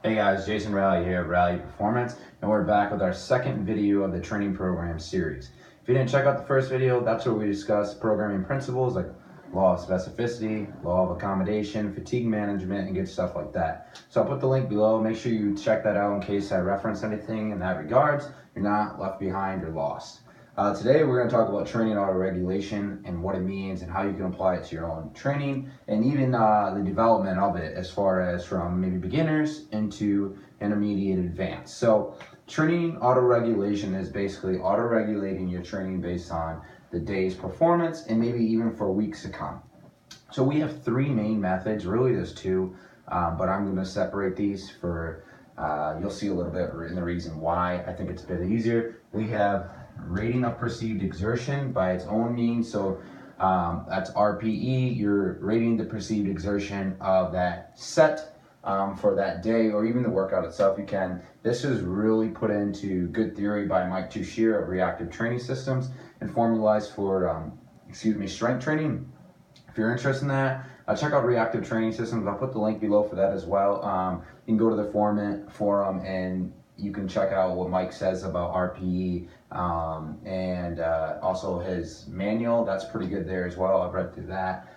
Hey guys, Jason Raleigh here at Raleigh Performance, and we're back with our second video of the training program series. If you didn't check out the first video, that's where we discuss programming principles like law of specificity, law of accommodation, fatigue management, and good stuff like that. So I'll put the link below. Make sure you check that out in case I reference anything in that regards. You're not left behind or lost. Today we're going to talk about training autoregulation and what it means and how you can apply it to your own training and even the development of it as far as from maybe beginners into intermediate advanced. So training autoregulation is basically autoregulating your training based on the day's performance and maybe even for weeks to come. So we have three main methods, really there's two, but I'm going to separate these for, you'll see a little bit in the reason why I think it's a bit easier. We have rating of perceived exertion by its own means. So that's RPE. You're rating the perceived exertion of that set for that day or even the workout itself. You can. This is really put into good theory by Mike Tuchscherer of Reactive Training Systems and formalized for strength training. If you're interested in that, check out Reactive Training Systems. I'll put the link below for that as well. You can go to the forum and you can check out what Mike says about RPE and also his manual. That's pretty good there as well. I've read through that.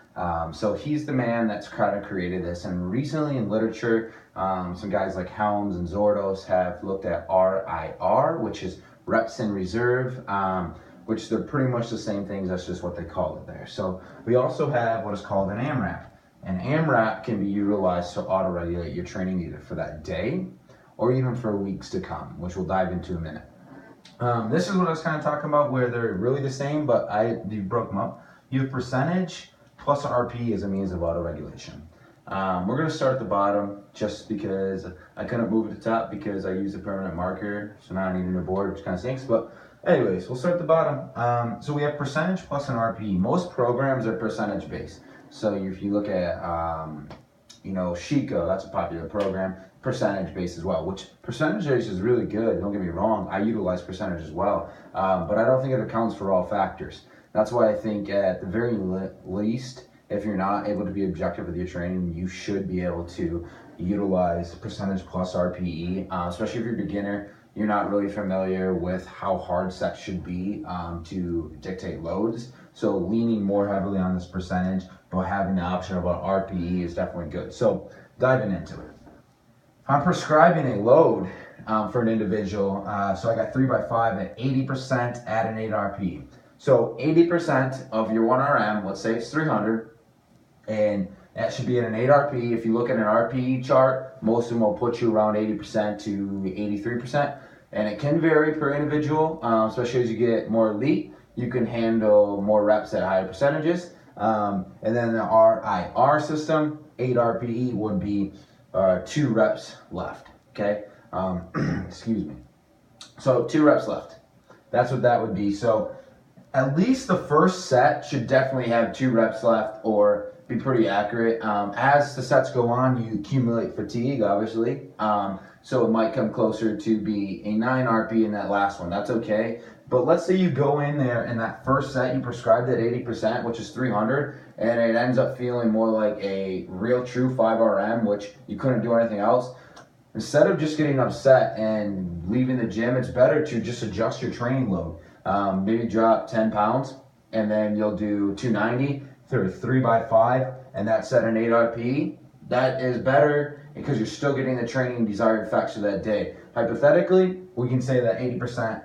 So he's the man that's kind of created this. And recently in literature, some guys like Helms and Zordos have looked at RIR, which is reps in reserve, which they're pretty much the same things. That's just what they call it there. So we also have what is called an AMRAP. An AMRAP can be utilized to auto-regulate your training either for that day or even for weeks to come, which we'll dive into in a minute. This is what I was kind of talking about where they're really the same, but I broke them up. You have percentage plus RP as a means of auto-regulation. We're going to start at the bottom just because I couldn't move at the top because I used a permanent marker, so now I need a new board, which kind of stinks. But anyways, we'll start at the bottom. So we have percentage plus an RP. Most programs are percentage based. So if you look at, Chico, that's a popular program, percentage based as well, which percentage based is really good. Don't get me wrong, I utilize percentage as well, but I don't think it accounts for all factors. That's why I think at the very least, if you're not able to be objective with your training, you should be able to utilize percentage plus RPE, especially if you're a beginner. You're not really familiar with how hard sets should be to dictate loads. So leaning more heavily on this percentage, but having the option of an RPE is definitely good. So diving into it. I'm prescribing a load for an individual. So I got 3x5 at 80% at an 8 RP. So 80% of your 1 RM, let's say it's 300, and that should be at an 8 RP. If you look at an RPE chart, most of them will put you around 80% to 83%. And it can vary per individual, especially as you get more elite. You can handle more reps at higher percentages. And then the RIR system, 8 RPE would be 2 reps left, okay? Excuse me. So 2 reps left. That's what that would be. So at least the first set should definitely have 2 reps left or be pretty accurate. As the sets go on, you accumulate fatigue, obviously. So it might come closer to be a 9 RP in that last one. That's okay. But let's say you go in there and that first set you prescribed at 80%, which is 300, and it ends up feeling more like a real true 5 RM, which you couldn't do anything else. Instead of just getting upset and leaving the gym, it's better to just adjust your training load. Maybe drop 10 pounds, and then you'll do 290 through 3x5, and that's at an 8 RP. That is better because you're still getting the training desired effects of that day. Hypothetically, we can say that 80%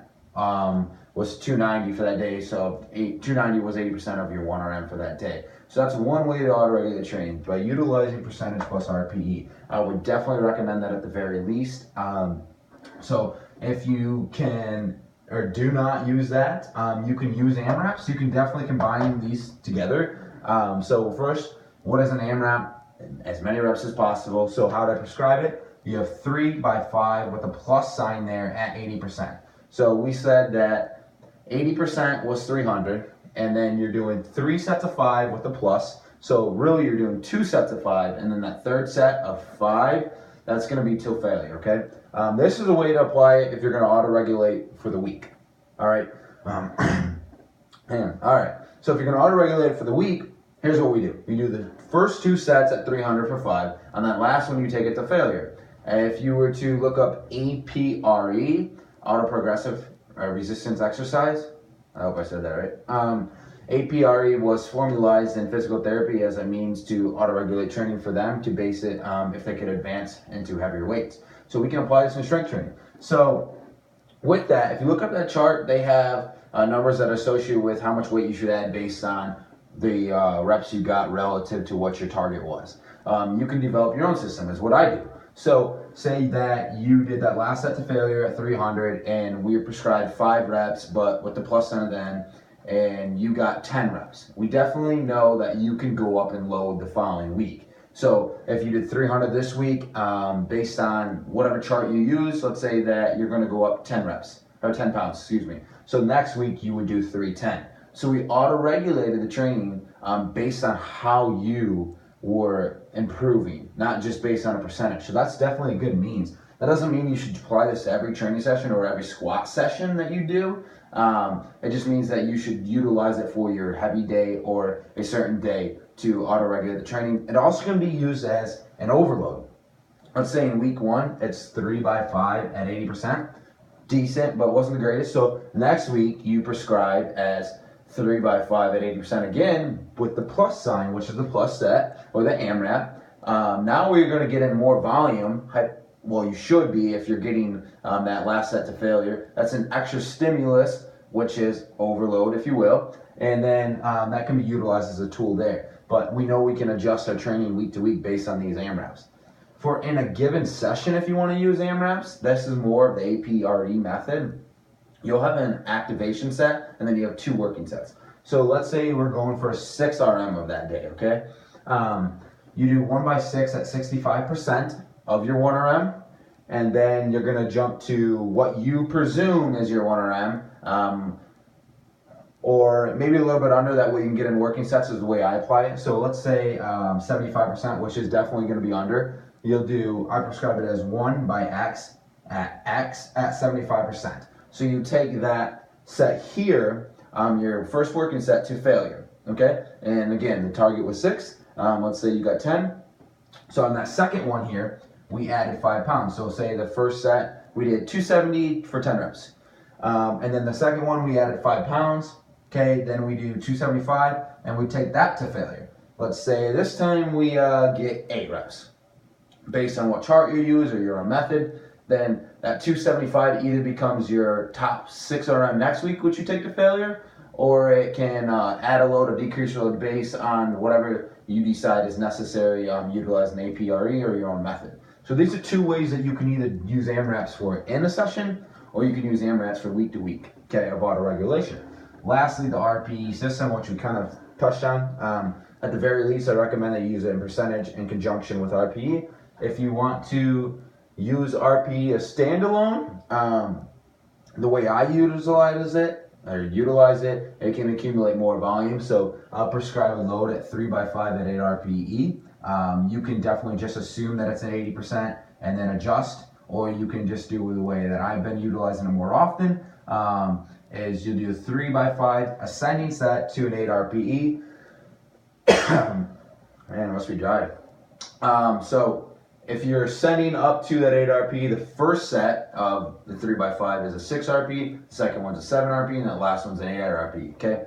was 290 for that day, so 290 was 80% of your 1 RM for that day. So that's one way to auto-regulate training, by utilizing percentage plus RPE. I would definitely recommend that at the very least. So if you can or do not use that, you can use AMRAPs. You can definitely combine these together. So first, what is an AMRAP? As many reps as possible. So how to prescribe it? You have 3x5 with a plus sign there at 80%. So we said that 80% was 300, and then you're doing 3 sets of 5 with a plus. So really you're doing 2 sets of 5, and then that third set of 5, that's going to be till failure, okay? This is a way to apply it if you're going to auto-regulate for the week, all right? All right, so if you're going to auto-regulate it for the week, here's what we do. We do the first 2 sets at 300 for 5. On that last one, you take it to failure. If you were to look up APRE, auto-progressive resistance exercise, I hope I said that right. APRE was formalized in physical therapy as a means to auto-regulate training for them to base it if they could advance into heavier weights. So we can apply this in strength training. So with that, if you look up that chart, they have numbers that are associated with how much weight you should add based on the reps you got relative to what your target was. You can develop your own system, is what I do. So say that you did that last set to failure at 300 and we prescribed 5 reps, but with the plus sign then, and you got 10 reps. We definitely know that you can go up and load the following week. So if you did 300 this week, based on whatever chart you use, let's say that you're gonna go up 10 reps, or 10 pounds, excuse me. So next week you would do 310. So we auto-regulated the training based on how you were improving, not just based on a percentage. So that's definitely a good means. That doesn't mean you should apply this to every training session or every squat session that you do. It just means that you should utilize it for your heavy day or a certain day to auto-regulate the training. It also can be used as an overload. Let's say in week 1, it's 3 by 5 at 80%. Decent, but wasn't the greatest. So next week you prescribe as 3 by 5 at 80% again with the plus sign, which is the plus set or the AMRAP. Now we're going to get in more volume. Well, you should be if you're getting that last set to failure. That's an extra stimulus, which is overload, if you will. And then that can be utilized as a tool there. But we know we can adjust our training week to week based on these AMRAPs. For in a given session, if you want to use AMRAPs, this is more of the APRE method. You'll have an activation set, and then you have 2 working sets. So let's say we're going for a 6 RM of that day, okay? You do 1 by 6 at 65% of your 1 RM, and then you're gonna jump to what you presume is your 1 RM, or maybe a little bit under that way you can get in working sets is the way I apply it. So let's say 75%, which is definitely gonna be under. You'll do, I prescribe it as 1 by X at 75%. So you take that set here, your first working set to failure, okay? And again, the target was 6. Let's say you got 10. So on that second one here, we added 5 pounds. So say the first set, we did 270 for 10 reps. And then the second one, we added 5 pounds. Okay, then we do 275, and we take that to failure. Let's say this time we get 8 reps. Based on what chart you use or your own method, then that 275 either becomes your top 6 RM next week, which you take to failure, or it can add a load or decrease load based on whatever you decide is necessary, utilizing APRE or your own method. So these are 2 ways that you can either use AMRAPs for in a session, or you can use AMRAPs for week to week, okay, of auto-regulation. Lastly, the RPE system, which we kind of touched on. At the very least, I recommend that you use it in percentage in conjunction with RPE. If you want to use RPE as standalone, the way I utilize it, it can accumulate more volume. So I'll prescribe a load at 3 by 5 at 8 RPE. You can definitely just assume that it's at 80% and then adjust, or you can just do it the way that I've been utilizing it more often, is you do a 3 by 5 ascending set to an 8 RPE. Man, it must be dry. So if you're ascending up to that 8 RPE, the first set of the 3 by 5 is a 6 RPE, the second one's a 7 RPE, and the last one's an 8 RPE, okay?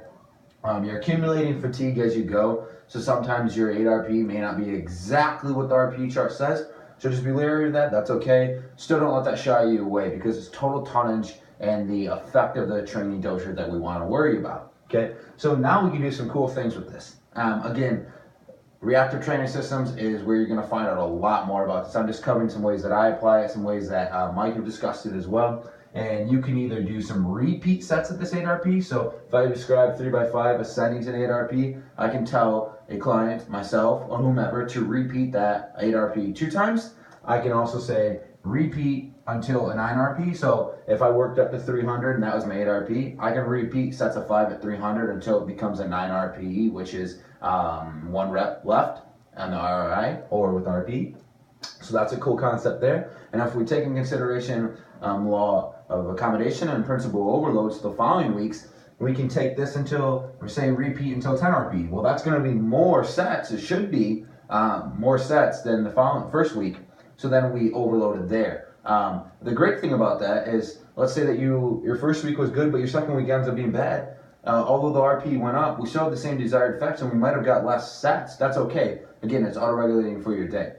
You're accumulating fatigue as you go, so sometimes your 8 RPE may not be exactly what the RPE chart says, so just be leery of that, that's okay. Still don't let that shy you away, because it's total tonnage and the effect of the training dosage that we want to worry about, okay? So now we can do some cool things with this. Again, reactive training systems is where you're going to find out a lot more about this. I'm just covering some ways that I apply it, some ways that Mike have discussed it as well. And you can either do some repeat sets at this 8 RP. So if I describe 3 by 5 ascending to an 8 RP, I can tell a client, myself, or whomever to repeat that 8 RP 2 times. I can also say repeat until a 9 RP. So if I worked up to 300 and that was my 8 RP, I can repeat sets of 5 at 300 until it becomes a 9 RPE, which is 1 rep left on the RRI or with RP. So that's a cool concept there. And if we take in consideration law of accommodation and principal overloads the following weeks, we can take this until, we're saying repeat until 10 RP. Well, that's going to be more sets. It should be more sets than the first week. So then we overloaded there. The great thing about that is, let's say that your first week was good, but your second week ends up being bad. Although the RP went up, we still have the same desired effects, and we might have got less sets. That's okay. Again, it's auto-regulating for your day.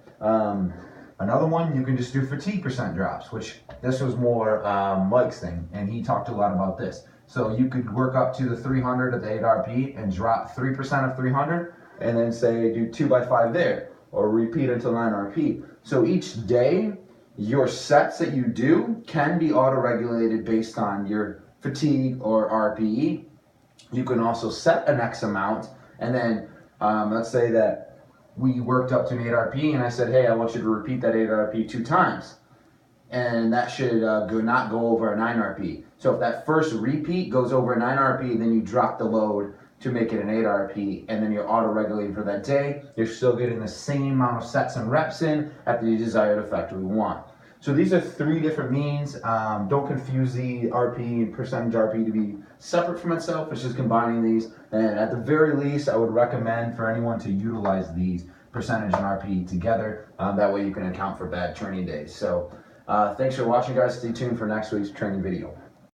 Another one, you can just do fatigue percent drops, which this was more Mike's thing, and he talked a lot about this. So you could work up to the 300 at the 8 RP and drop 3% of 300, and then say do 2 by 5 there, or repeat until 9 RP. So each day, your sets that you do can be auto-regulated based on your fatigue or RPE. You can also set an X amount, and then let's say that we worked up to an 8 RP, and I said, hey, I want you to repeat that 8 RP 2 times. And that should not go over a 9 RP. So if that first repeat goes over a 9 RP, then you drop the load to make it an 8 RP, and then you're auto-regulating for that day. You're still getting the same amount of sets and reps in at the desired effect we want. So these are 3 different means. Don't confuse the RP and percentage RP to be separate from itself. It's just combining these. And at the very least, I would recommend for anyone to utilize these percentage and RP together. That way you can account for bad training days. So thanks for watching, guys. Stay tuned for next week's training video.